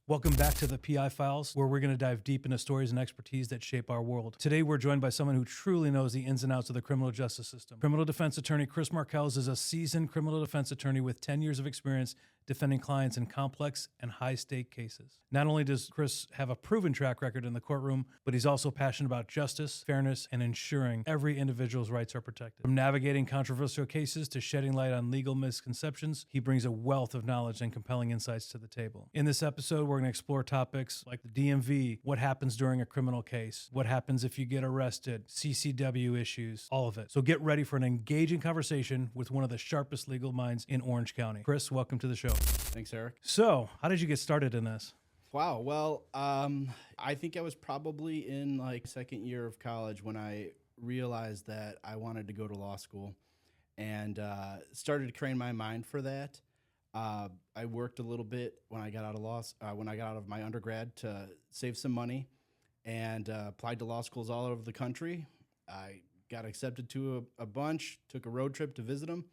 Welcome back to the PI Files, where we're going to dive deep into stories and expertise that shape our world. Today, we're joined by someone who truly knows the ins and outs of the criminal justice system. Criminal defense attorney Chris Markelz is a seasoned criminal defense attorney with 10 years of experience defending clients in complex and high-stake cases. Not only does Chris have a proven track record in the courtroom, but he's also passionate about justice, fairness, and ensuring every individual's rights are protected. From navigating controversial cases to shedding light on legal misconceptions, he brings a wealth of knowledge and compelling insights to the table. In this episode, we're going to explore topics like the DMV, what happens during a criminal case, what happens if you get arrested, CCW issues, all of it. So get ready for an engaging conversation with one of the sharpest legal minds in Orange County. Chris, welcome to the show. Thanks, Eric. So, how did you get started in this? Wow. Well, I think I was probably in like second year of college when I realized that I wanted to go to law school and started to train my mind for that. I worked a little bit when I got out of when I got out of my undergrad to save some money, and applied to law schools all over the country. I got accepted to a bunch, took a road trip to visit them,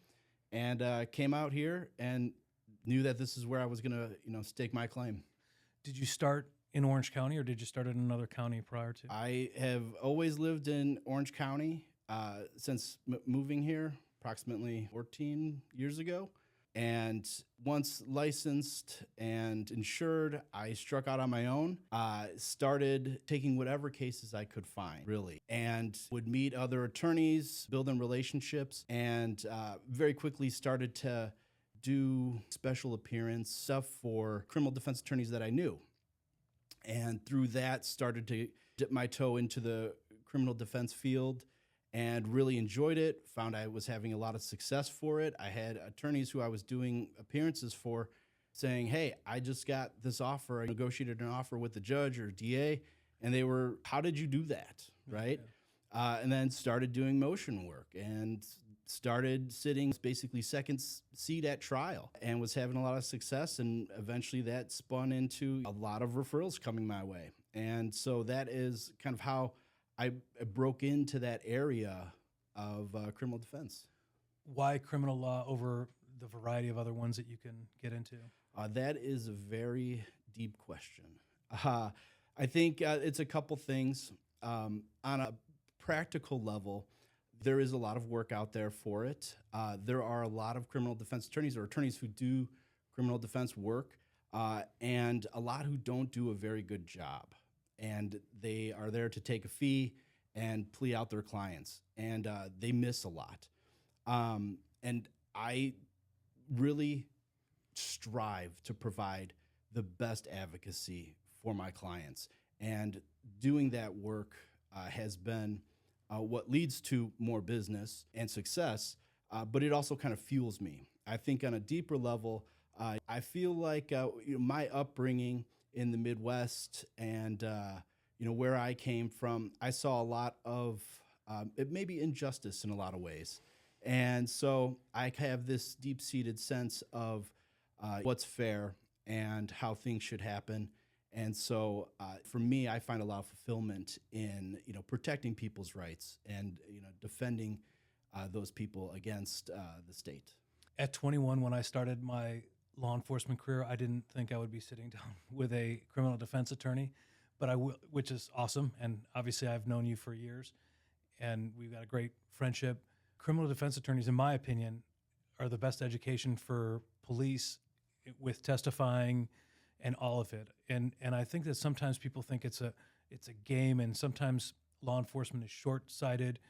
and came out here and knew that this is where I was going to, stake my claim. Did you start in Orange County, or did you start in another county prior to? I have always lived in Orange County since moving here approximately 14 years ago. And once licensed and insured, I struck out on my own, started taking whatever cases I could find, really, and would meet other attorneys, building relationships, and very quickly started to do special appearance stuff for criminal defense attorneys that I knew. And through that, started to dip my toe into the criminal defense field and really enjoyed it, found I was having a lot of success for it. I had attorneys who I was doing appearances for saying, hey, I just got this offer. I negotiated an offer with the judge or DA, and they were, how did you do that, right? Yeah. And then started doing motion work and started sitting basically second seat at trial and was having a lot of success. And eventually that spun into a lot of referrals coming my way. And so that is kind of how I broke into that area of criminal defense. Why criminal law over the variety of other ones that you can get into? That is a very deep question. I think it's a couple things. On a practical level, there is a lot of work out there for it. There are a lot of criminal defense attorneys or attorneys who do criminal defense work, and a lot who don't do a very good job. And they are there to take a fee and plea out their clients, and they miss a lot. And I really strive to provide the best advocacy for my clients, and doing that work has been what leads to more business and success, but it also kind of fuels me. I think on a deeper level, I feel like my upbringing in the Midwest and where I came from, I saw a lot of it may be injustice in a lot of ways. And so I have this deep-seated sense of what's fair and how things should happen. And so for me, I find a lot of fulfillment in protecting people's rights and defending those people against the state. At 21, when I started my law enforcement career, I didn't think I would be sitting down with a criminal defense attorney, but which is awesome. And obviously, I've known you for years, and we've got a great friendship. Criminal defense attorneys, in my opinion, are the best education for police with testifying and all of it. And I think that sometimes people think it's a game, and sometimes law enforcement is short-sighted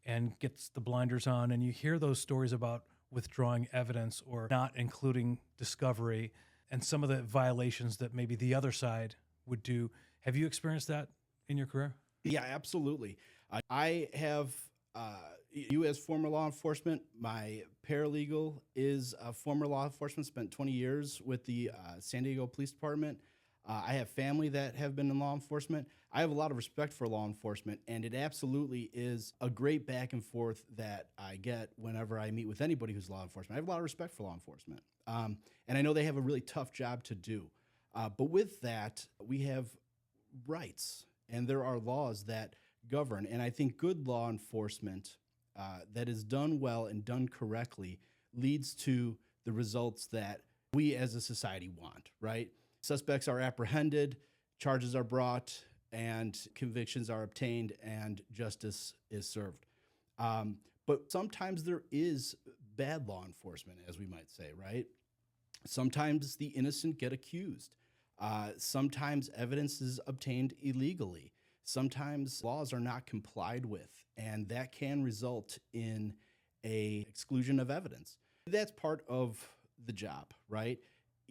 and gets the blinders on. And you hear those stories about withdrawing evidence or not including discovery and some of the violations that maybe the other side would do. Have you experienced that in your career? Yeah, absolutely. I have, you as former law enforcement, my paralegal is a former law enforcement, spent 20 years with the San Diego Police Department. I have family that have been in law enforcement. I have a lot of respect for law enforcement, and it absolutely is a great back and forth that I get whenever I meet with anybody who's law enforcement. I have a lot of respect for law enforcement, and I know they have a really tough job to do. But with that, we have rights, and there are laws that govern. And I think good law enforcement that is done well and done correctly leads to the results that we as a society want, right? Suspects are apprehended, charges are brought, and convictions are obtained, and justice is served. But sometimes there is bad law enforcement, as we might say, right? Sometimes the innocent get accused. Sometimes evidence is obtained illegally. Sometimes laws are not complied with, and that can result in a exclusion of evidence. That's part of the job, right?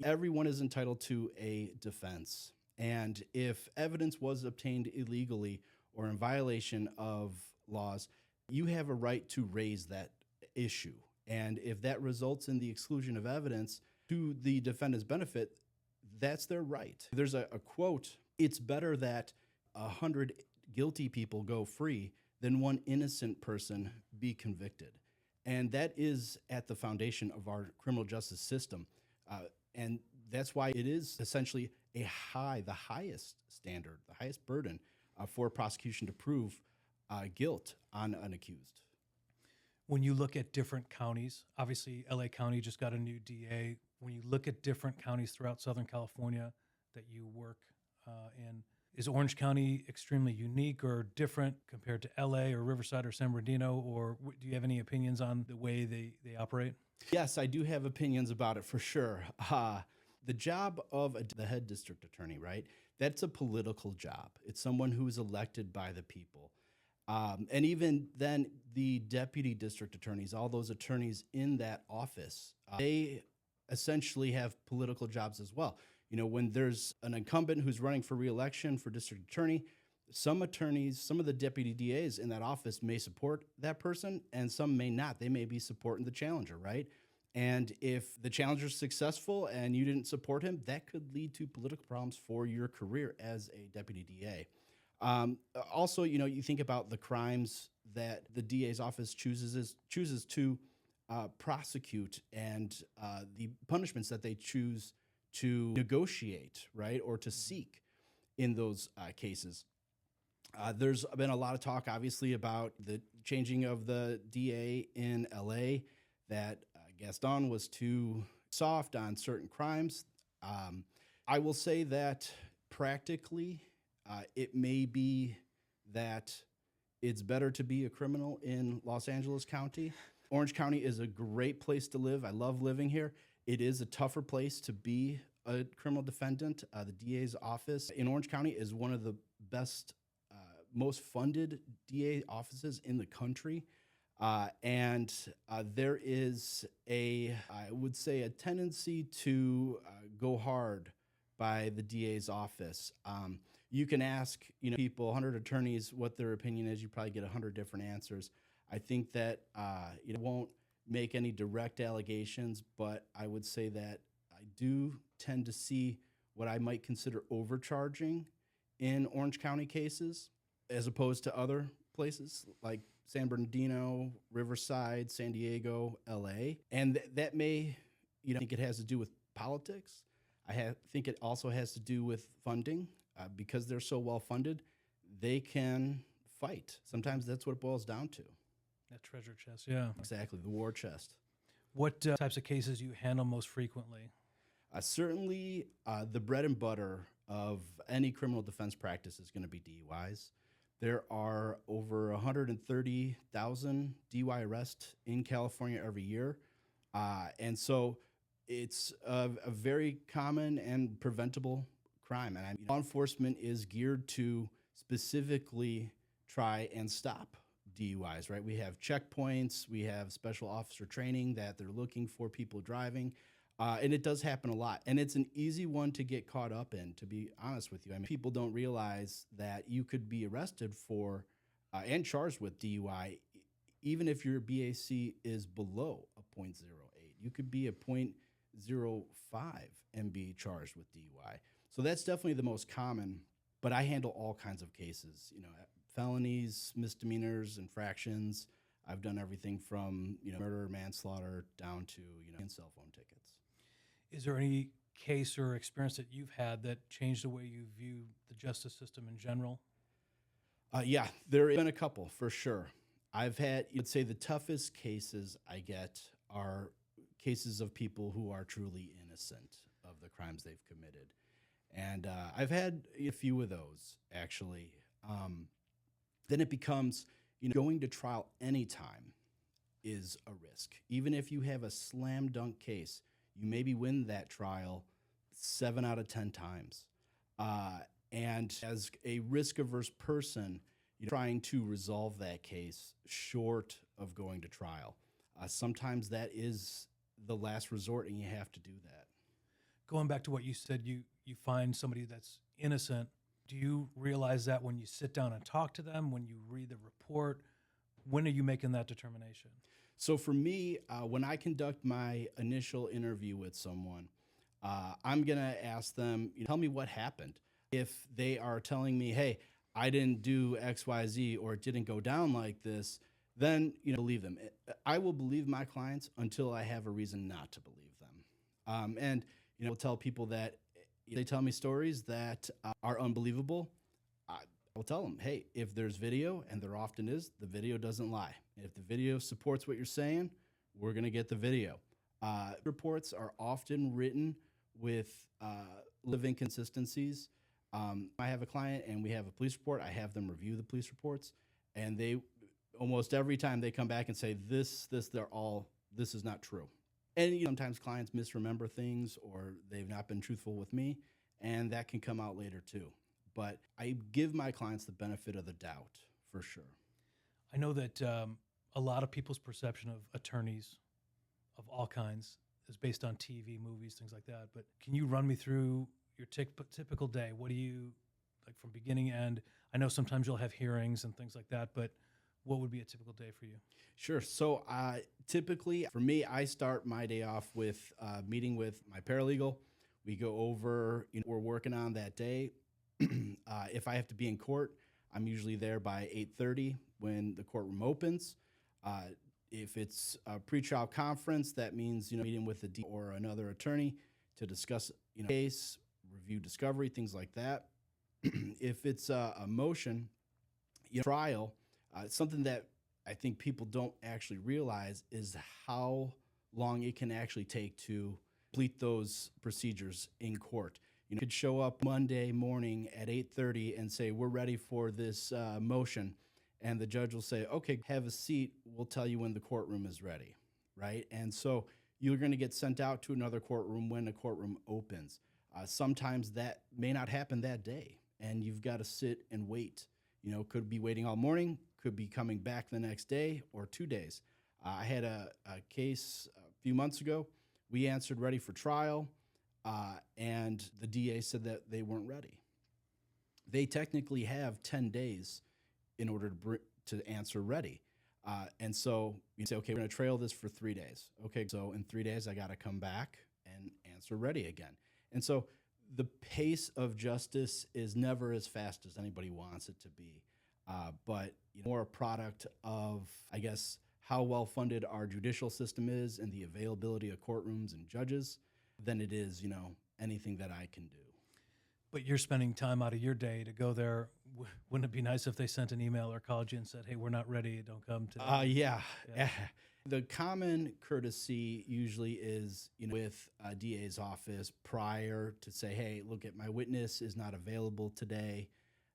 Everyone is entitled to a defense. And if evidence was obtained illegally or in violation of laws, you have a right to raise that issue. And if that results in the exclusion of evidence to the defendant's benefit, that's their right. There's a quote, "It's better that 100 guilty people go free than one innocent person be convicted." And that is at the foundation of our criminal justice system. And that's why it is essentially the highest standard, the highest burden for prosecution to prove guilt on an accused. When you look at different counties, obviously LA County just got a new DA. When you look at different counties throughout Southern California that you work in, is Orange County extremely unique or different compared to LA or Riverside or San Bernardino? Or do you have any opinions on the way they operate? Yes, I do have opinions about it for sure. The job of the head district attorney, right? That's a political job. It's someone who is elected by the people. And even then, the deputy district attorneys, all those attorneys in that office, they essentially have political jobs as well. You know, when there's an incumbent who's running for reelection for district attorney, some attorneys, some of the deputy DAs in that office may support that person and some may not. They may be supporting the challenger, right? And if the challenger's successful and you didn't support him, that could lead to political problems for your career as a deputy DA. Also, you know, you think about the crimes that the DA's office chooses to prosecute and the punishments that they choose to negotiate, right, or to seek in those cases. There's been a lot of talk, obviously, about the changing of the DA in LA, that Gaston was too soft on certain crimes. I will say that practically, it may be that it's better to be a criminal in Los Angeles County. Orange County is a great place to live. I love living here. It is a tougher place to be a criminal defendant. The DA's office in Orange County is one of the best, most funded DA offices in the country. And there is I would say, a tendency to go hard by the DA's office. You can ask, people, 100 attorneys, what their opinion is. You probably get 100 different answers. I think that won't make any direct allegations, but I would say that I do tend to see what I might consider overcharging in Orange County cases, as opposed to other places like San Bernardino, Riverside, San Diego, LA. And that may, I think it has to do with politics. I think it also has to do with funding. Because they're so well funded, they can fight. Sometimes that's what it boils down to. That treasure chest, yeah. Exactly, the war chest. What types of cases do you handle most frequently? Certainly, the bread and butter of any criminal defense practice is going to be DUIs. There are over 130,000 DUI arrests in California every year. And so it's a very common and preventable crime. And law enforcement is geared to specifically try and stop DUIs, right? We have checkpoints, we have special officer training that they're looking for people driving. And it does happen a lot. And it's an easy one to get caught up in, to be honest with you. I mean, people don't realize that you could be arrested for and charged with DUI, even if your BAC is below a .08. You could be a .05 and be charged with DUI. So that's definitely the most common, but I handle all kinds of cases, felonies, misdemeanors, infractions. I've done everything from, murder, manslaughter, down to, and cell phone tickets. Is there any case or experience that you've had that changed the way you view the justice system in general? Yeah, there have been a couple for sure. I've had, you'd say the toughest cases I get are cases of people who are truly innocent of the crimes they've committed. And I've had a few of those actually. Then it becomes, going to trial anytime is a risk. Even if you have a slam dunk case, you maybe win that trial 7 out of 10 times. And as a risk averse person, you're trying to resolve that case short of going to trial. Sometimes that is the last resort, and you have to do that. Going back to what you said, you find somebody that's innocent. Do you realize that when you sit down and talk to them, when you read the report? When are you making that determination? So for me, when I conduct my initial interview with someone, I'm going to ask them, tell me what happened. If they are telling me, hey, I didn't do X, Y, Z, or it didn't go down like this, then, believe them. I will believe my clients until I have a reason not to believe them. And, I'll tell people that they tell me stories that are unbelievable. I'll tell them, hey, if there's video, and there often is, the video doesn't lie. If the video supports what you're saying, we're going to get the video. Reports are often written with live inconsistencies. I have a client and we have a police report. I have them review the police reports, and they almost every time they come back and say this is not true. And sometimes clients misremember things, or they've not been truthful with me, and that can come out later too. But I give my clients the benefit of the doubt for sure. I know that a lot of people's perception of attorneys of all kinds is based on TV, movies, things like that. But can you run me through your typical day? What do you, like, from beginning to end? I know sometimes you'll have hearings and things like that, but what would be a typical day for you? Sure. So typically for me, I start my day off with meeting with my paralegal. We go over what we're working on that day. If I have to be in court, I'm usually there by 8:30 when the courtroom opens. If it's a pretrial conference, that means meeting with the or another attorney to discuss case, review discovery, things like that. If it's a motion, trial, something that I think people don't actually realize is how long it can actually take to complete those procedures in court. You could show up Monday morning at 8:30 and say, we're ready for this motion. And the judge will say, okay, have a seat. We'll tell you when the courtroom is ready, right? And so you're going to get sent out to another courtroom when the courtroom opens. Sometimes that may not happen that day, and you've got to sit and wait. Could be waiting all morning, could be coming back the next day or 2 days. I had a case a few months ago. We answered ready for trial, and the DA said that they weren't ready. They technically have 10 days in order to answer ready. And so you say, okay, we're going to trail this for 3 days. Okay, so in 3 days, I got to come back and answer ready again. And so the pace of justice is never as fast as anybody wants it to be, but more a product of, I guess, how well-funded our judicial system is and the availability of courtrooms and judges than it is, anything that I can do. But you're spending time out of your day to go there. Wouldn't it be nice if they sent an email or called you and said, hey, we're not ready, don't come today? Yeah. The common courtesy usually is, with a DA's office prior to say, hey, look, my witness is not available today,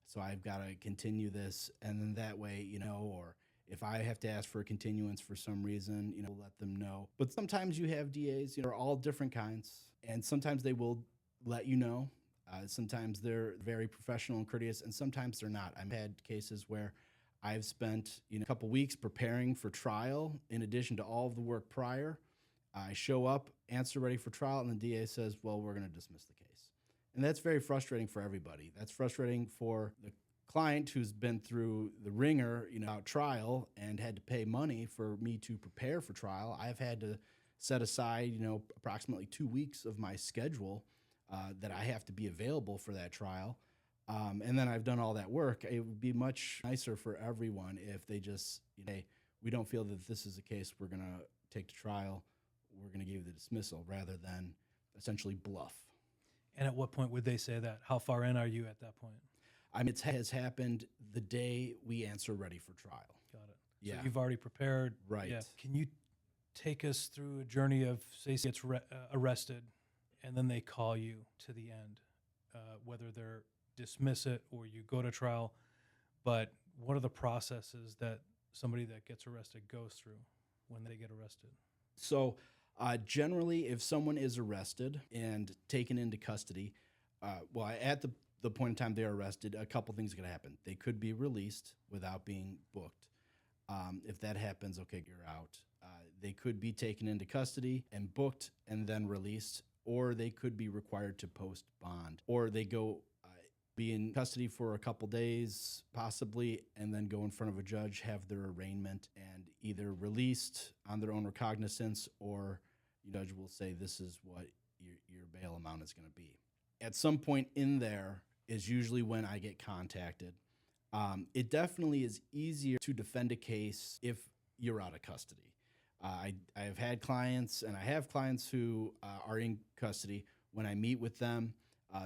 so I've got to continue this. And then that way, or if I have to ask for a continuance for some reason, let them know. But sometimes you have DAs, are all different kinds, and sometimes they will let you know. Sometimes they're very professional and courteous, and sometimes they're not. I've had cases where I've spent a couple weeks preparing for trial in addition to all of the work prior. I show up, answer ready for trial, and the DA says, well, we're going to dismiss the case. And that's very frustrating for everybody. That's frustrating for the client who's been through the ringer, out trial and had to pay money for me to prepare for trial. I've had to set aside, approximately 2 weeks of my schedule that I have to be available for that trial. And then I've done all that work. It would be much nicer for everyone if they just, hey, we don't feel that this is a case we're going to take to trial. We're going to give you the dismissal rather than essentially bluff. And at what point would they say that? How far in are you at that point? It has happened the day we answer ready for trial. Got it. Yeah. So you've already prepared. Right. Yeah. Can you take us through a journey of, say, gets arrested, and then they call you to the end? whether they're dismiss it or you go to trial. But what are the processes that somebody that gets arrested goes through when they get arrested? So generally, if someone is arrested and taken into custody, at the point in time they're arrested, a couple things could happen. They could be released without being booked. If that happens, okay, you're out. They could be taken into custody and booked and then released, or they could be required to post bond, or they go be in custody for a couple days, possibly, and then go in front of a judge, have their arraignment, and either released on their own recognizance, or the judge will say this is what your bail amount is going to be. At some point in there is usually when I get contacted. It definitely is easier to defend a case if you're out of custody. I have had clients, and I have clients who are in custody. When I meet with them,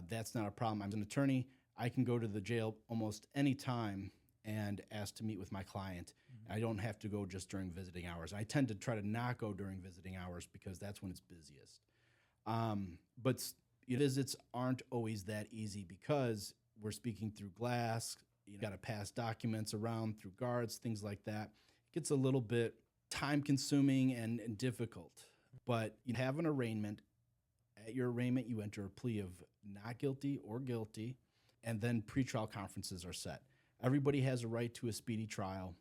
that's not a problem. I'm an attorney. I can go to the jail almost any time and ask to meet with my client. I don't have to go just during visiting hours. I tend to try to not go during visiting hours because that's when it's busiest. But visits aren't always that easy because we're speaking through glass. You got to pass documents around through guards, things like that. It gets a little bit time-consuming and difficult. But you have an arraignment. At your arraignment, you enter a plea of not guilty or guilty, and then pretrial conferences are set. Everybody has a right to a speedy trial.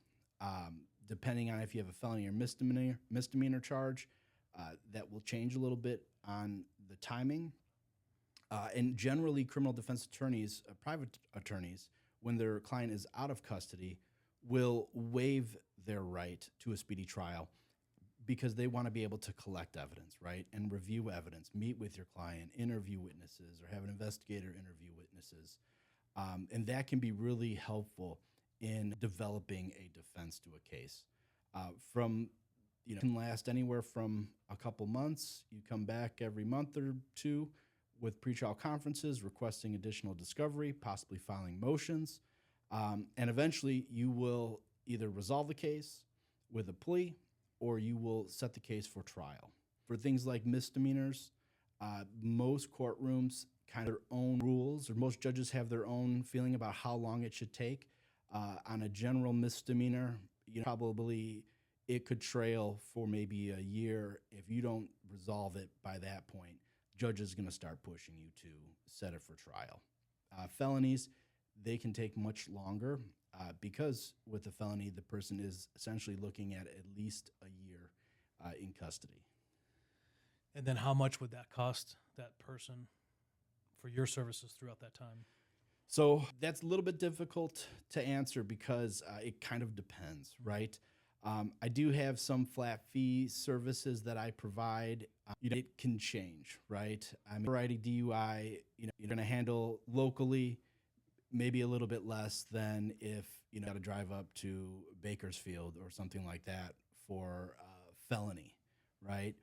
Depending on if you have a felony or misdemeanor charge, that will change a little bit on the timing. And generally, criminal defense attorneys, private attorneys, when their client is out of custody, will waive their right to a speedy trial because they want to be able to collect evidence, right, and review evidence, meet with your client, interview witnesses, or have an investigator interview witnesses. And that can be really helpful in developing a defense to a case. Can last anywhere from a couple months. You come back every month or two with pretrial conferences, requesting additional discovery, possibly filing motions. And eventually you will either resolve the case with a plea or you will set the case for trial. For things like misdemeanors, most courtrooms kind of their own rules, or most judges have their own feeling about how long it should take. On a general misdemeanor, probably it could trail for maybe a year. If you don't resolve it by that point, judge is going to start pushing you to set it for trial. Felonies, they can take much longer because with a felony, the person is essentially looking at least a year in custody. And then how much would that cost that person for your services throughout that time? So that's a little bit difficult to answer because it kind of depends, right? I do have some flat fee services that I provide. It can change, right? I'm a variety DUI, you're going to handle locally, maybe a little bit less than if you got to drive up to Bakersfield or something like that for felony, right?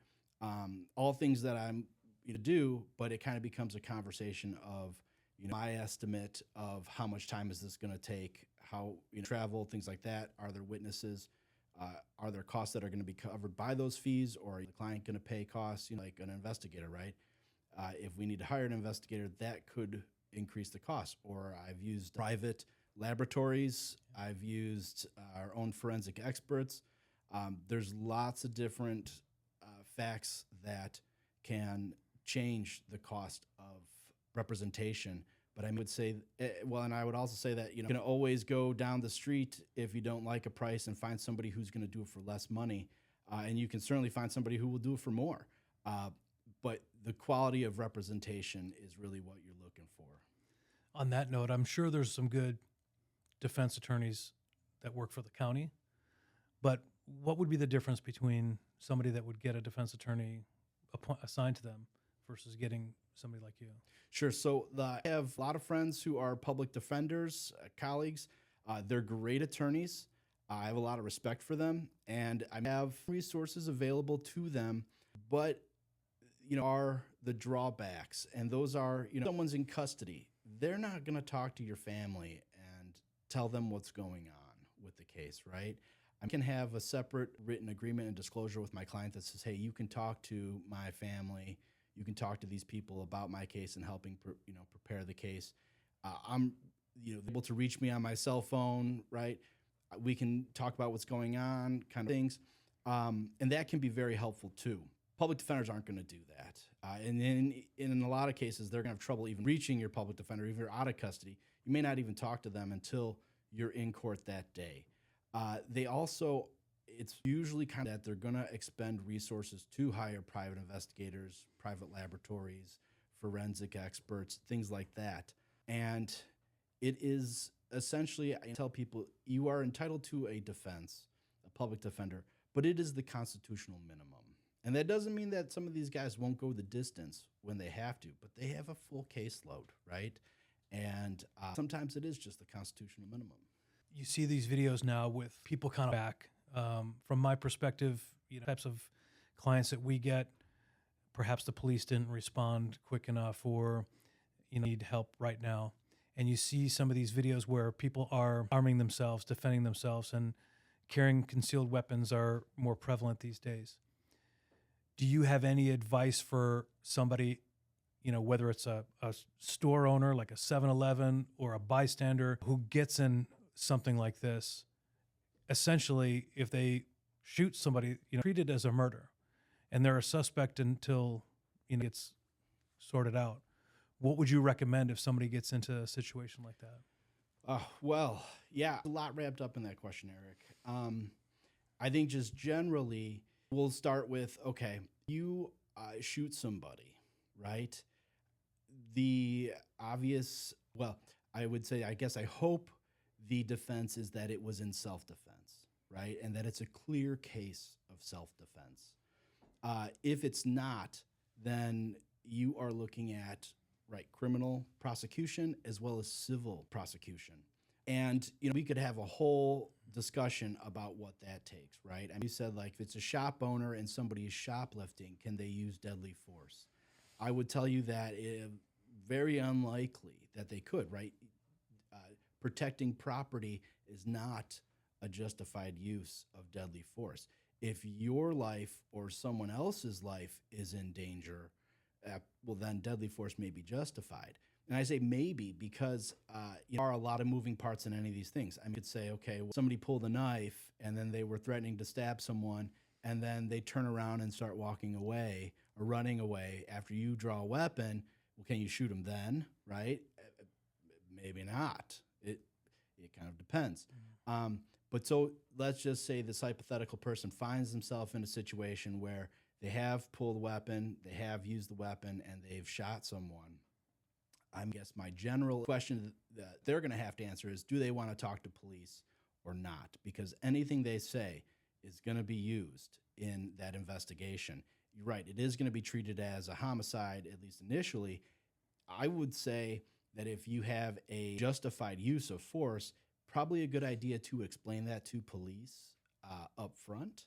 All things that I'm do, but it kind of becomes a conversation of my estimate of how much time is this going to take, how travel, things like that. Are there witnesses? Are there costs that are going to be covered by those fees, or is the client going to pay costs, like an investigator, right? If we need to hire an investigator, that could increase the cost. Or I've used private laboratories. I've used our own forensic experts. There's lots of different facts that can change the cost of representation. But I would say, and I would also say that you can always go down the street if you don't like a price and find somebody who's going to do it for less money, and you can certainly find somebody who will do it for more. But the quality of representation is really what you're looking for. On that note, I'm sure there's some good defense attorneys that work for the county, but what would be the difference between somebody that would get a defense attorney assigned to them versus getting somebody like you? Sure. So I have a lot of friends who are public defenders, colleagues. They're great attorneys. I have a lot of respect for them, and I have resources available to them, but are the drawbacks, and those are someone's in custody. They're not going to talk to your family and tell them what's going on with the case, right? I can have a separate written agreement and disclosure with my client that says, hey, you can talk to my family, You can talk to these people about my case and helping prepare the case. I'm able to reach me on my cell phone, right? We can talk about what's going on, kind of things, and that can be very helpful too. Public defenders aren't going to do that, and in a lot of cases, they're going to have trouble even reaching your public defender, even if you're out of custody. You may not even talk to them until you're in court that day. It's usually kind of that they're going to expend resources to hire private investigators, private laboratories, forensic experts, things like that. And it is essentially, I tell people, you are entitled to a defense, a public defender, but it is the constitutional minimum. And that doesn't mean that some of these guys won't go the distance when they have to, but they have a full caseload, right? And sometimes it is just the constitutional minimum. You see these videos now with people kind of back. From my perspective, types of clients that we get, perhaps the police didn't respond quick enough, or need help right now. And you see some of these videos where people are arming themselves, defending themselves, and carrying concealed weapons are more prevalent these days. Do you have any advice for somebody, whether it's a store owner like a 7-Eleven or a bystander who gets in something like this? Essentially, if they shoot somebody, treated as a murder, and they're a suspect until it's sorted out, what would you recommend if somebody gets into a situation like that? Well, yeah, a lot wrapped up in that question, Eric. I think just generally, we'll start with, okay, you shoot somebody, right? The obvious, well, I would say, I guess I hope the defense is that it was in self-defense, right? And that it's a clear case of self-defense. If it's not, then you are looking at, right, criminal prosecution as well as civil prosecution. And, we could have a whole discussion about what that takes, right? I mean, you said, like, if it's a shop owner and somebody is shoplifting, can they use deadly force? I would tell you that it's very unlikely that they could, right? Protecting property is not a justified use of deadly force. If your life or someone else's life is in danger, well, then deadly force may be justified. And I say maybe because there are a lot of moving parts in any of these things. I could say, okay, well, somebody pulled a knife and then they were threatening to stab someone, and then they turn around and start walking away or running away after you draw a weapon. Well, can you shoot them then, right? Maybe not. It kind of depends. But so let's just say this hypothetical person finds themselves in a situation where they have pulled a weapon, they have used the weapon, and they've shot someone. I guess my general question that they're going to have to answer is, do they want to talk to police or not? Because anything they say is going to be used in that investigation. You're right, it is going to be treated as a homicide, at least initially. I would say that if you have a justified use of force, probably a good idea to explain that to police up front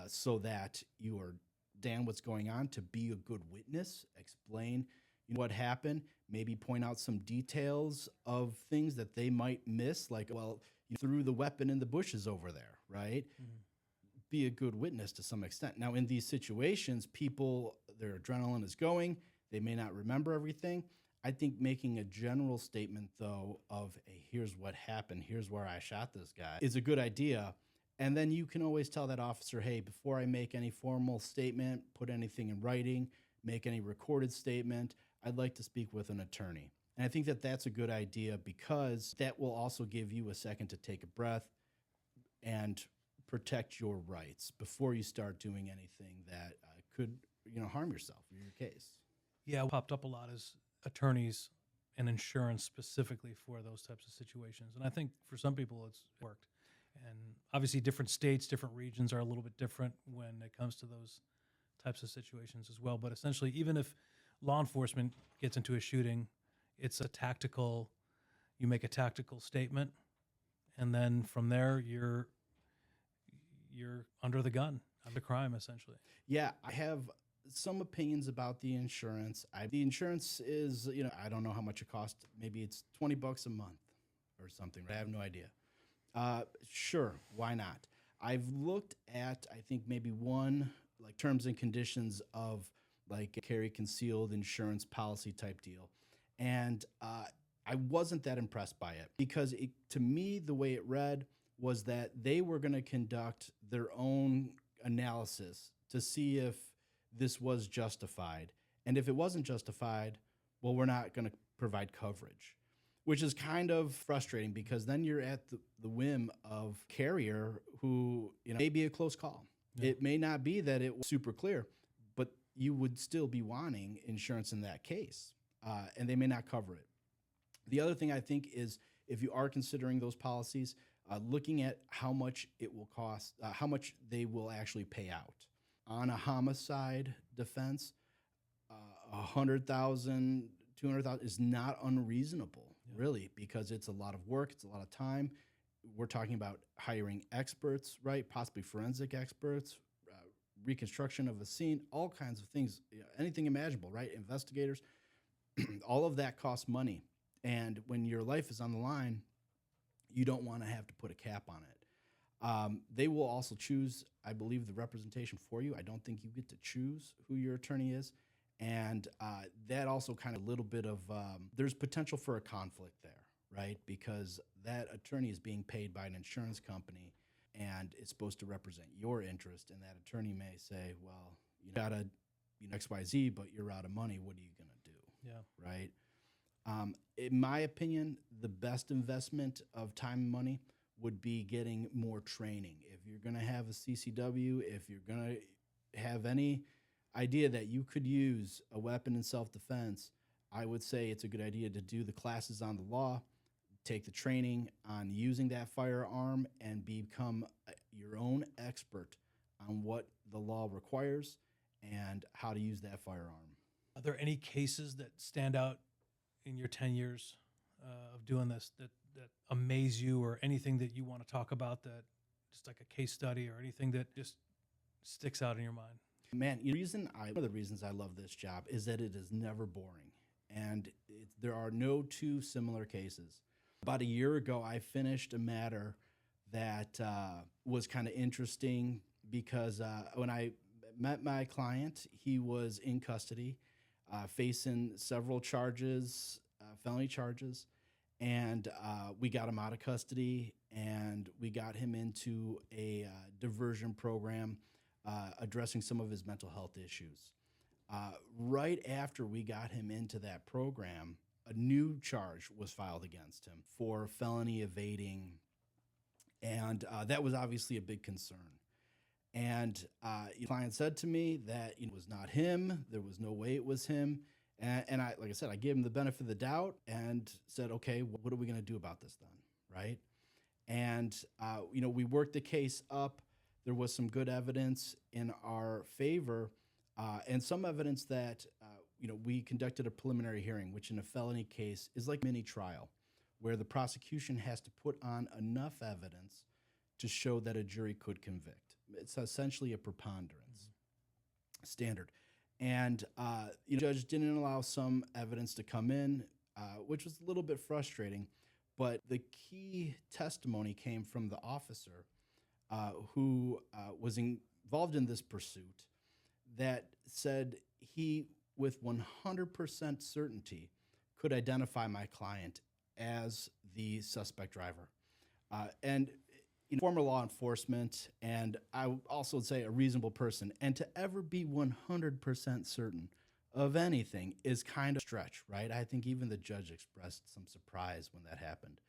so that you understand what's going on, to be a good witness, explain what happened, maybe point out some details of things that they might miss, like, well, you threw the weapon in the bushes over there, right? Mm-hmm. Be a good witness to some extent. Now, in these situations, people, their adrenaline is going, they may not remember everything. I think making a general statement, though, of, hey, here's what happened, here's where I shot this guy, is a good idea. And then you can always tell that officer, hey, before I make any formal statement, put anything in writing, make any recorded statement, I'd like to speak with an attorney. And I think that that's a good idea, because that will also give you a second to take a breath and protect your rights before you start doing anything that could harm yourself or your case. Yeah, what popped up a lot is attorneys and insurance specifically for those types of situations. And I think for some people it's worked. And obviously different states, different regions are a little bit different when it comes to those types of situations as well. But essentially, even if law enforcement gets into a shooting, it's you make a tactical statement, and then from there you're under the gun of the crime, essentially. Yeah, I have some opinions about the insurance. The insurance is, I don't know how much it costs. Maybe it's $20 a month or something. I have no idea. Sure, why not? I've looked at, I think maybe one, like, terms and conditions of like a carry concealed insurance policy type deal. And I wasn't that impressed by it because to me, the way it read was that they were going to conduct their own analysis to see if this was justified. And if it wasn't justified, well, we're not going to provide coverage, which is kind of frustrating because then you're at the whim of carrier who, may be a close call. Yeah. It may not be that it was super clear, but you would still be wanting insurance in that case, and they may not cover it. The other thing I think is if you are considering those policies, looking at how much it will cost, how much they will actually pay out. On a homicide defense, $100,000, $200,000 is not unreasonable, really, because it's a lot of work, it's a lot of time. We're talking about hiring experts, right? Possibly forensic experts, reconstruction of a scene, all kinds of things, anything imaginable, right? Investigators, all of that costs money. And when your life is on the line, you don't want to have to put a cap on it. They will also choose, I believe, the representation for you. I don't think you get to choose who your attorney is. And that also kind of a little bit of, there's potential for a conflict there, right? Because that attorney is being paid by an insurance company and it's supposed to represent your interest. And that attorney may say, well, you got to, XYZ, but you're out of money. What are you going to do? Yeah. Right? In my opinion, the best investment of time and money would be getting more training. If you're going to have a CCW, if you're going to have any idea that you could use a weapon in self-defense, I would say it's a good idea to do the classes on the law, take the training on using that firearm, and become your own expert on what the law requires and how to use that firearm. Are there any cases that stand out in your 10 years of doing this that amaze you, or anything that you want to talk about, that just like a case study or anything that just sticks out in your mind? Man, one of the reasons I love this job is that it is never boring, and there are no two similar cases. About a year ago, I finished a matter that was kind of interesting because when I met my client, he was in custody, facing several charges, felony charges, and we got him out of custody, and we got him into a diversion program addressing some of his mental health issues. Right after we got him into that program, a new charge was filed against him for felony evading, and that was obviously a big concern. And the client said to me that it was not him. There was no way it was him. And I, like I said, I gave him the benefit of the doubt and said, okay, what are we going to do about this then, right? And, we worked the case up. There was some good evidence in our favor and some evidence that, we conducted a preliminary hearing, which in a felony case is like a mini trial, where the prosecution has to put on enough evidence to show that a jury could convict. It's essentially a preponderance standard. And the judge didn't allow some evidence to come in, which was a little bit frustrating. But the key testimony came from the officer who was involved in this pursuit that said he, with 100% certainty, could identify my client as the suspect driver. And former law enforcement, and I would also say a reasonable person, and to ever be 100% certain of anything is kind of a stretch, right? I think even the judge expressed some surprise when that happened.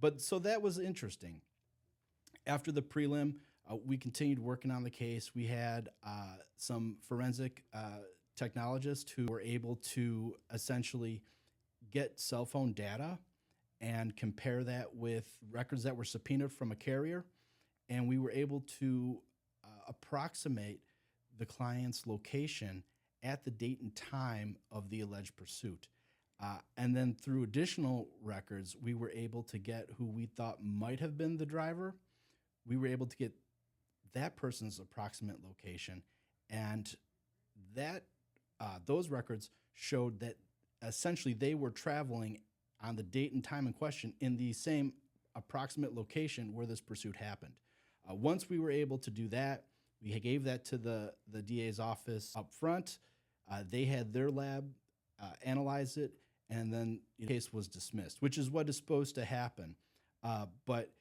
But so that was interesting. After the prelim, we continued working on the case. We had some forensic technologists who were able to essentially get cell phone data and compare that with records that were subpoenaed from a carrier. And we were able to approximate the client's location at the date and time of the alleged pursuit. And then through additional records, we were able to get who we thought might have been the driver. We were able to get that person's approximate location. And that those records showed that essentially they were traveling on the date and time in question in the same approximate location where this pursuit happened. Once we were able to do that, We gave that to the DA's office up front. They had their lab analyze it, and then the case was dismissed, which is what is supposed to happen. But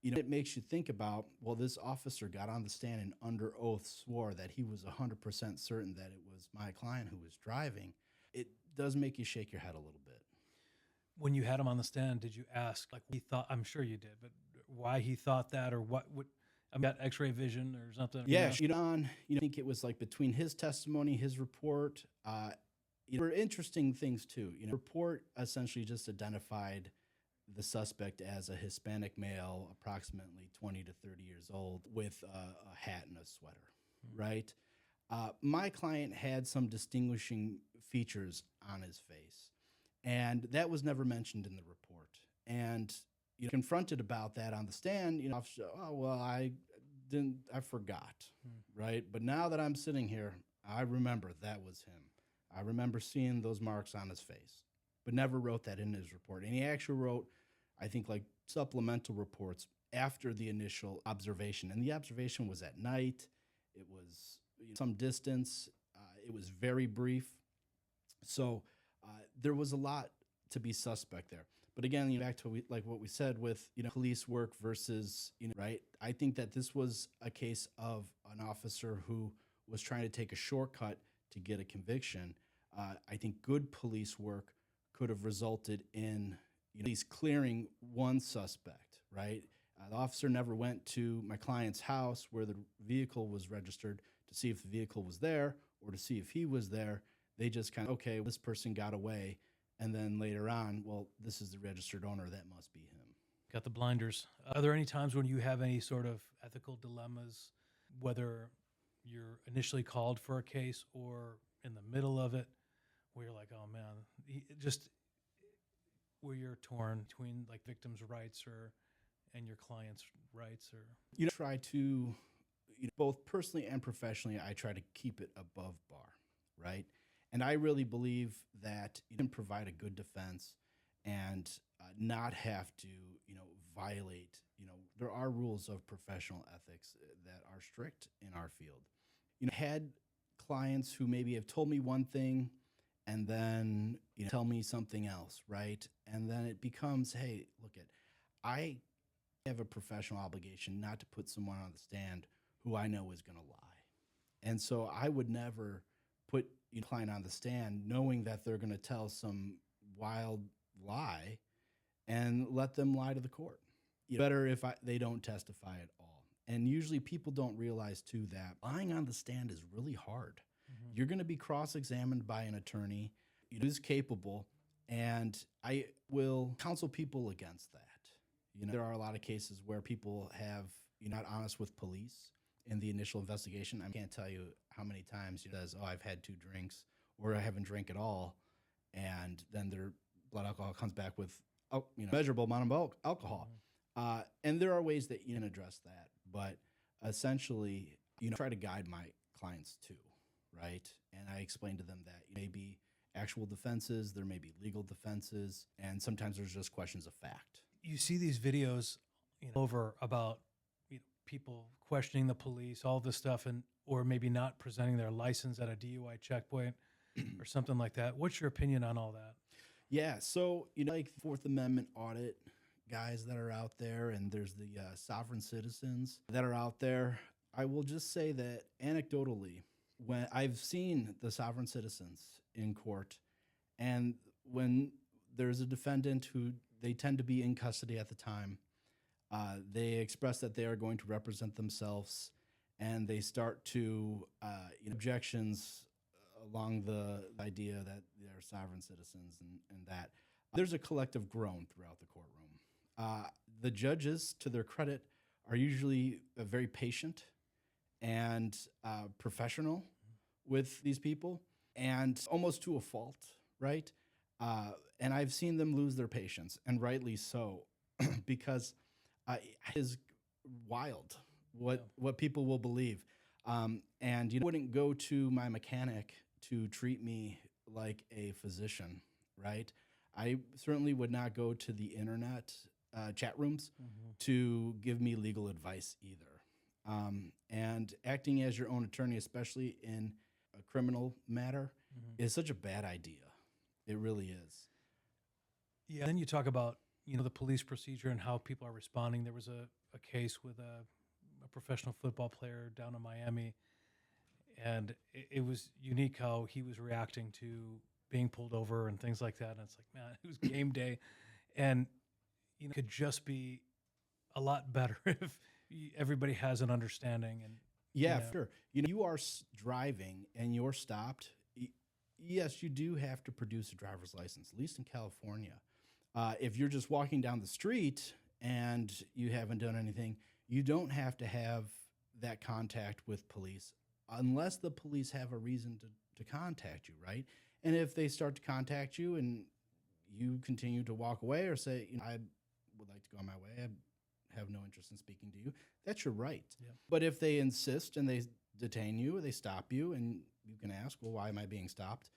it makes you think about, well, this officer got on the stand and under oath swore that he was 100% certain that it was my client who was driving. It does make you shake your head a little bit. When you had him on the stand, did you ask, like, he thought? I'm sure you did, but why he thought that, or what would? I got X-ray vision or something. Yeah, I think it was like between his testimony, his report. There were interesting things too. Report essentially just identified the suspect as a Hispanic male, approximately 20 to 30 years old, with a hat and a sweater, right? My client had some distinguishing features on his face, and that was never mentioned in the report. And confronted about that on the stand, officer, oh, well, I forgot, right? But now that I'm sitting here, I remember that was him. I remember seeing those marks on his face, but never wrote that in his report. And he actually wrote, I think, like supplemental reports after the initial observation. And the observation was at night. It was some distance. It was very brief. So there was a lot to be suspect there. But again, back to what we said with police work versus right. I think that this was a case of an officer who was trying to take a shortcut to get a conviction. I think good police work could have resulted in at least clearing one suspect. Right. The officer never went to my client's house where the vehicle was registered to see if the vehicle was there or to see if he was there. They just kind of, okay, this person got away. And then later on, well, this is the registered owner. That must be him. Got the blinders. Are there any times when you have any sort of ethical dilemmas, whether you're initially called for a case or in the middle of it, where you're like, oh, man, just where you're torn between like victims' rights and your client's rights? Or try to, both personally and professionally, I try to keep it above bar, right? And I really believe that you can provide a good defense and not have to, violate, there are rules of professional ethics that are strict in our field. Had clients who maybe have told me one thing and then tell me something else, right? And then it becomes, hey, I have a professional obligation not to put someone on the stand who I know is going to lie. And so I would never put client on the stand knowing that they're going to tell some wild lie and let them lie to the court. Better if they don't testify at all. And usually people don't realize too that lying on the stand is really hard. Mm-hmm. You're going to be cross-examined by an attorney who's capable, and I will counsel people against that. There are a lot of cases where people have not honest with police in the initial investigation. I can't tell you how many times he says, oh, I've had 2 drinks, or I haven't drank at all. And then their blood alcohol comes back with measurable amount of alcohol. Mm-hmm. And there are ways that you can address that. But essentially, try to guide my clients too, right? And I explain to them that it may be actual defenses, there may be legal defenses, and sometimes there's just questions of fact. You see these videos over about people questioning the police, all this stuff, or maybe not presenting their license at a DUI checkpoint or something like that. What's your opinion on all that? Yeah, so like Fourth Amendment audit guys that are out there, and there's the sovereign citizens that are out there. I will just say that anecdotally, when I've seen the sovereign citizens in court, and when there's a defendant who they tend to be in custody at the time, they express that they are going to represent themselves, and they start to objections along the idea that they're sovereign citizens and that. There's a collective groan throughout the courtroom. The judges, to their credit, are usually very patient and professional with these people, and almost to a fault, right? And I've seen them lose their patience, and rightly so, because it is wild what people will believe. And you wouldn't go to my mechanic to treat me like a physician, right? I certainly would not go to the internet chat rooms to give me legal advice either. And acting as your own attorney, especially in a criminal matter, is such a bad idea. It really is. Yeah. Then you talk about, the police procedure and how people are responding. There was a case with a professional football player down in Miami, and it was unique how he was reacting to being pulled over and things like that. And it's like, man, it was game day, and it could just be a lot better if everybody has an understanding. And Yeah, sure. You are driving and you're stopped. Yes, you do have to produce a driver's license, at least in California. If you're just walking down the street and you haven't done anything, you don't have to have that contact with police unless the police have a reason to contact you, right? And if they start to contact you and you continue to walk away or say, I would like to go on my way, I have no interest in speaking to you, that's your right. Yeah. But if they insist and they detain you, or they stop you, and you can ask, well, why am I being stopped?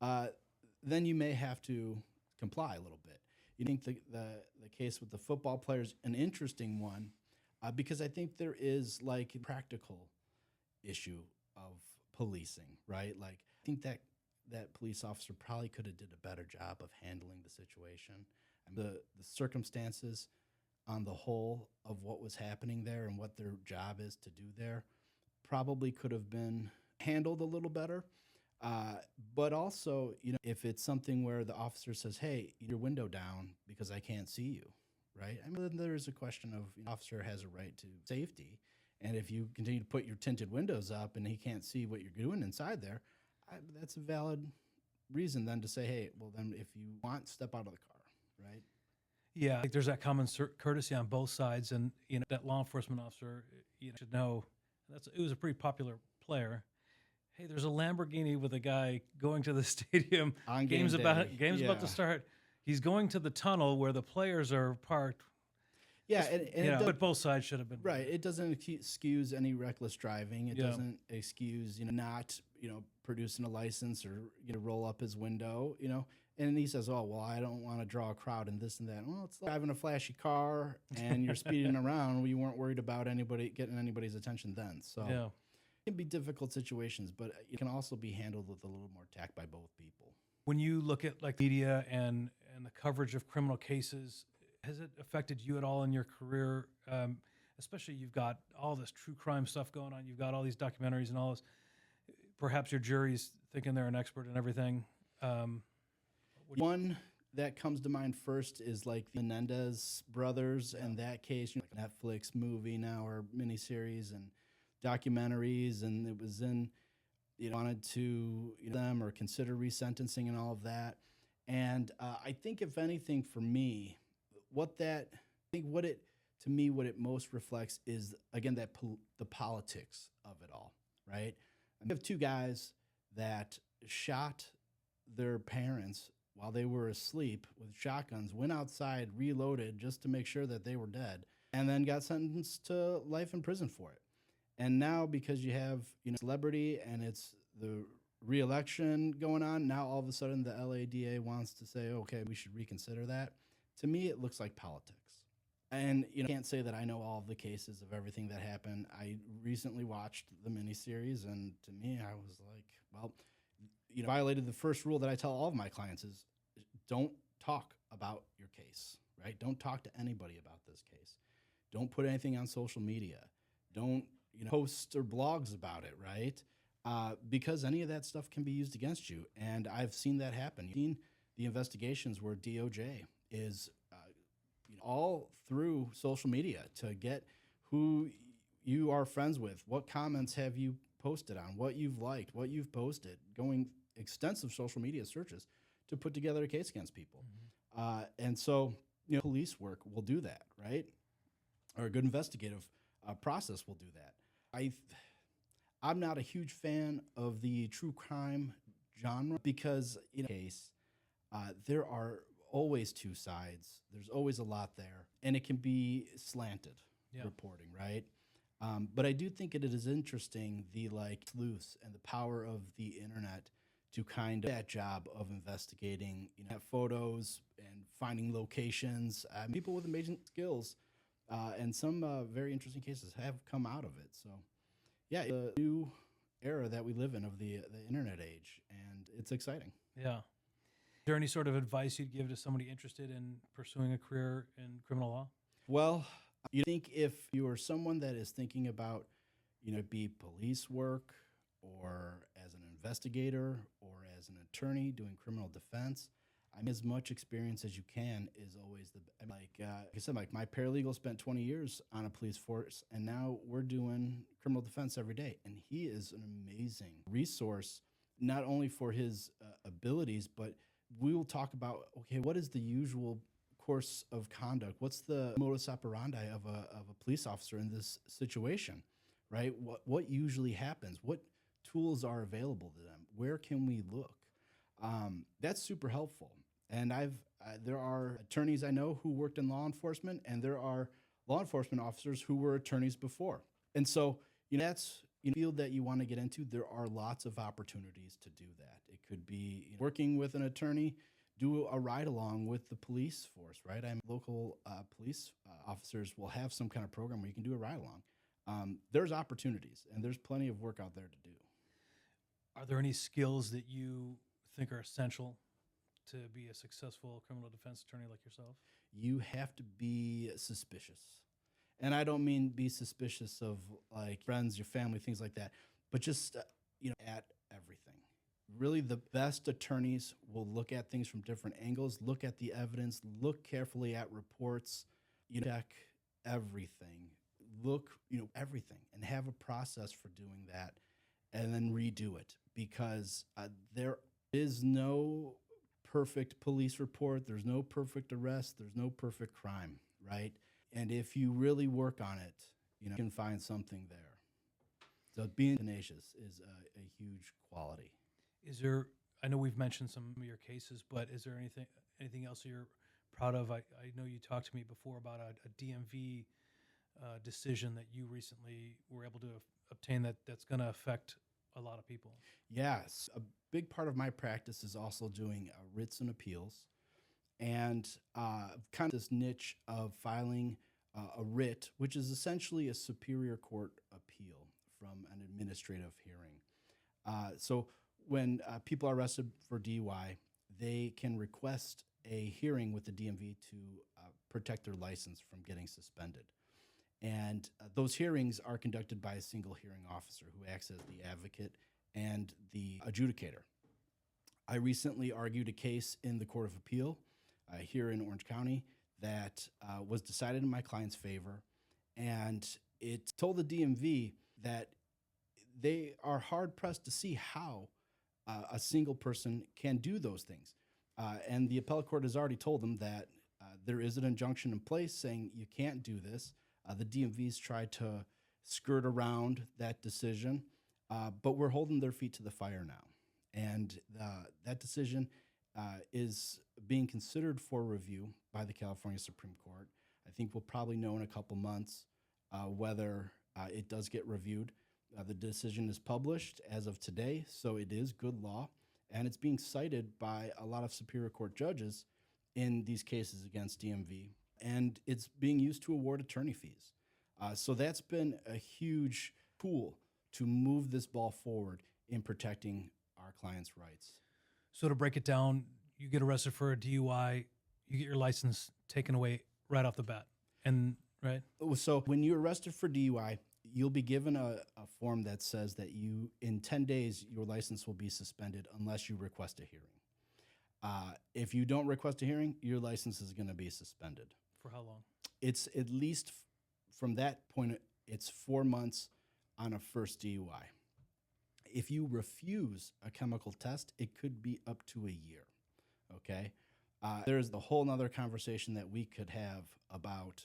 Then you may have to comply a little bit. You think the case with the football players an interesting one because I think there is like a practical issue of policing, right? Like I think that police officer probably could have did a better job of handling the situation. And the circumstances on the whole of what was happening there and what their job is to do there probably could have been handled a little better. But also, if it's something where the officer says, hey, your window down because I can't see you, right? I mean, then there's a question of the officer has a right to safety. And if you continue to put your tinted windows up and he can't see what you're doing inside there, that's a valid reason then to say, hey, well, then if you want, step out of the car, right? Yeah, like there's that common courtesy on both sides, and that law enforcement officer should know. It was a pretty popular player. Hey, there's a Lamborghini with a guy going to the stadium. On game's game about day. about to start. He's going to the tunnel where the players are parked. Yeah, but both sides should have been right. It doesn't excuse any reckless driving. It doesn't excuse not producing a license or roll up his window. And he says, oh, well, I don't want to draw a crowd and this and that. Well, it's like driving a flashy car and you're speeding around. We weren't worried about getting anybody's attention then. So it can be difficult situations, but it can also be handled with a little more tact by both people. When you look at like media and the coverage of criminal cases, has it affected you at all in your career? Especially you've got all this true crime stuff going on. You've got all these documentaries and all this. Perhaps your jury's thinking they're an expert in everything. One that comes to mind first is like the Menendez brothers and that case, like a Netflix movie now or miniseries and documentaries, and it was in, wanted to them or consider resentencing and all of that. And I think if anything for me, what it most reflects is again the politics of it all, right? We have two guys that shot their parents while they were asleep with shotguns, went outside, reloaded just to make sure that they were dead, and then got sentenced to life in prison for it. And now because you have celebrity and it's the re-election going on, now all of a sudden the LADA wants to say, okay, we should reconsider that. To me, it looks like politics. And I can't say that I know all of the cases of everything that happened. I recently watched the miniseries, and to me, I was like, well, violated the first rule that I tell all of my clients is don't talk about your case, right? Don't talk to anybody about this case. Don't put anything on social media. Don't post or blogs about it, right? Because any of that stuff can be used against you. And I've seen that happen. You've seen the investigations where DOJ is all through social media to get who you are friends with, what comments have you posted on, what you've liked, what you've posted, going extensive social media searches to put together a case against people. And so, police work will do that, right? Or a good investigative process will do that. I'm not a huge fan of the true crime genre because in a case, there are always two sides. There's always a lot there, and it can be slanted reporting, right? But I do think it is interesting the sleuths and the power of the internet to kind of that job of investigating, photos and finding locations. People with amazing skills And some very interesting cases have come out of it. So, yeah, it's a new era that we live in of the internet age, and it's exciting. Yeah. Is there any sort of advice you'd give to somebody interested in pursuing a career in criminal law? Well, you think if you are someone that is thinking about, be police work or as an investigator or as an attorney doing criminal defense, I mean, as much experience as you can is always like I said, like my paralegal spent 20 years on a police force, and now we're doing criminal defense every day. And he is an amazing resource, not only for his abilities, but we will talk about, okay, what is the usual course of conduct? What's the modus operandi of a police officer in this situation, right? What usually happens? What tools are available to them? Where can we look? That's super helpful. And there are attorneys I know who worked in law enforcement, and there are law enforcement officers who were attorneys before. And so, that's a field that you want to get into. There are lots of opportunities to do that. It could be working with an attorney, do a ride along with the police force, right? Local police officers will have some kind of program where you can do a ride along. There's opportunities, and there's plenty of work out there to do. Are there any skills that you think are essential to be a successful criminal defense attorney like yourself? You have to be suspicious. And I don't mean be suspicious of like friends, your family, things like that, but just, at everything. Really, the best attorneys will look at things from different angles, look at the evidence, look carefully at reports, check everything, look, everything, and have a process for doing that, and then redo it, because there is no perfect police report. There's no perfect arrest. There's no perfect crime, right? And if you really work on it, you can find something there. So being tenacious is a huge quality. Is there, I know we've mentioned some of your cases, but is there anything else you're proud of? I know you talked to me before about a DMV decision that you recently were able to obtain that's going to affect a lot of people. Yes. A big part of my practice is also doing writs and appeals, and kind of this niche of filing a writ, which is essentially a superior court appeal from an administrative hearing. So when people are arrested for DUI, they can request a hearing with the DMV to protect their license from getting suspended. And those hearings are conducted by a single hearing officer who acts as the advocate and the adjudicator. I recently argued a case in the Court of Appeal here in Orange County that was decided in my client's favor, and it told the DMV that they are hard-pressed to see how a single person can do those things. And the appellate court has already told them that there is an injunction in place saying you can't do this. The DMV's tried to skirt around that decision, but we're holding their feet to the fire now. And that decision is being considered for review by the California Supreme Court. I think we'll probably know in a couple months whether it does get reviewed. The decision is published as of today, so it is good law, and it's being cited by a lot of Superior Court judges in these cases against DMV, and it's being used to award attorney fees. So that's been a huge tool to move this ball forward in protecting our clients' rights. So to break it down, you get arrested for a DUI, you get your license taken away right off the bat, and right? So when you're arrested for DUI, you'll be given a form that says that in 10 days, your license will be suspended unless you request a hearing. If you don't request a hearing, your license is going to be suspended. For how long? It's at least from that point, it's 4 months on a first DUI. If you refuse a chemical test, it could be up to a year, okay? There's a whole nother conversation that we could have about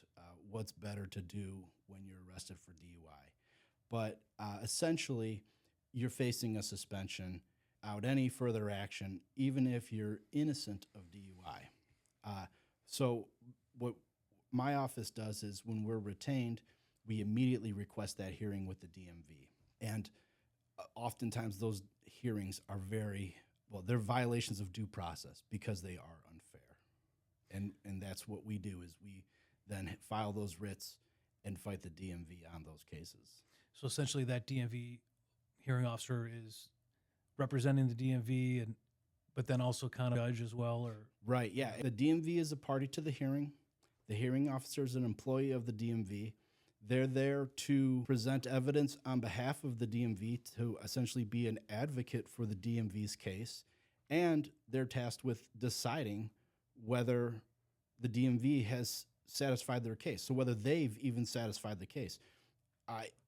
what's better to do when you're arrested for DUI. But essentially, you're facing a suspension out any further action, even if you're innocent of DUI. So what my office does is when we're retained, we immediately request that hearing with the DMV. And oftentimes those hearings are they're violations of due process because they are unfair. And that's what we do is then file those writs and fight the DMV on those cases. So essentially, that DMV hearing officer is representing the DMV, but then also kind of judge as well, or Right, yeah. The DMV is a party to the hearing. The hearing officer is an employee of the DMV. They're there to present evidence on behalf of the DMV, to essentially be an advocate for the DMV's case, and they're tasked with deciding whether the DMV has satisfied their case, so whether they've even satisfied the case.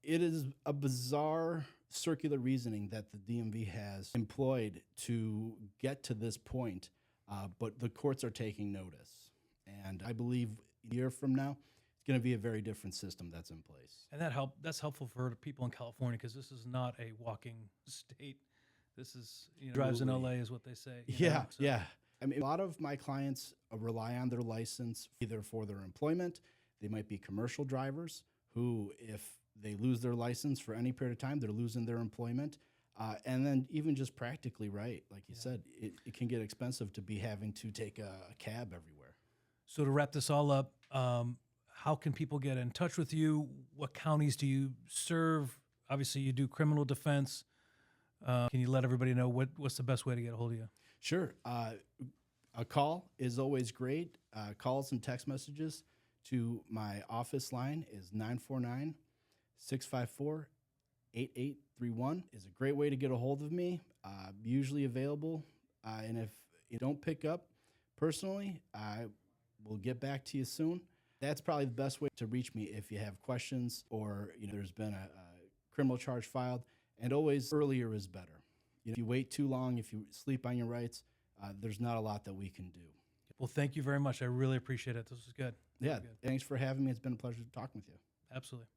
It is a bizarre circular reasoning that the DMV has employed to get to this point, but the courts are taking notice. And I believe a year from now, it's going to be a very different system that's in place. and that's helpful for people in California, because this is not a walking state. This is drives in LA is what they say. Yeah, yeah. I mean, a lot of my clients rely on their license either for their employment. They might be commercial drivers who, if they lose their license for any period of time, they're losing their employment. And then even just practically, right, like you said, it can get expensive to be having to take a cab everywhere. So to wrap this all up, how can people get in touch with you? What counties do you serve? Obviously, you do criminal defense. Can you let everybody know what's the best way to get a hold of you? Sure. A call is always great. Calls and text messages to my office line is 949-654-8831 is a great way to get a hold of me. Usually available. And if you don't pick up personally, I will get back to you soon. That's probably the best way to reach me if you have questions or there's been a criminal charge filed. And always earlier is better. If you wait too long, if you sleep on your rights, there's not a lot that we can do. Well, thank you very much. I really appreciate it. This was good. Yeah, Good. thanks for having me. It's been a pleasure talking with you. Absolutely.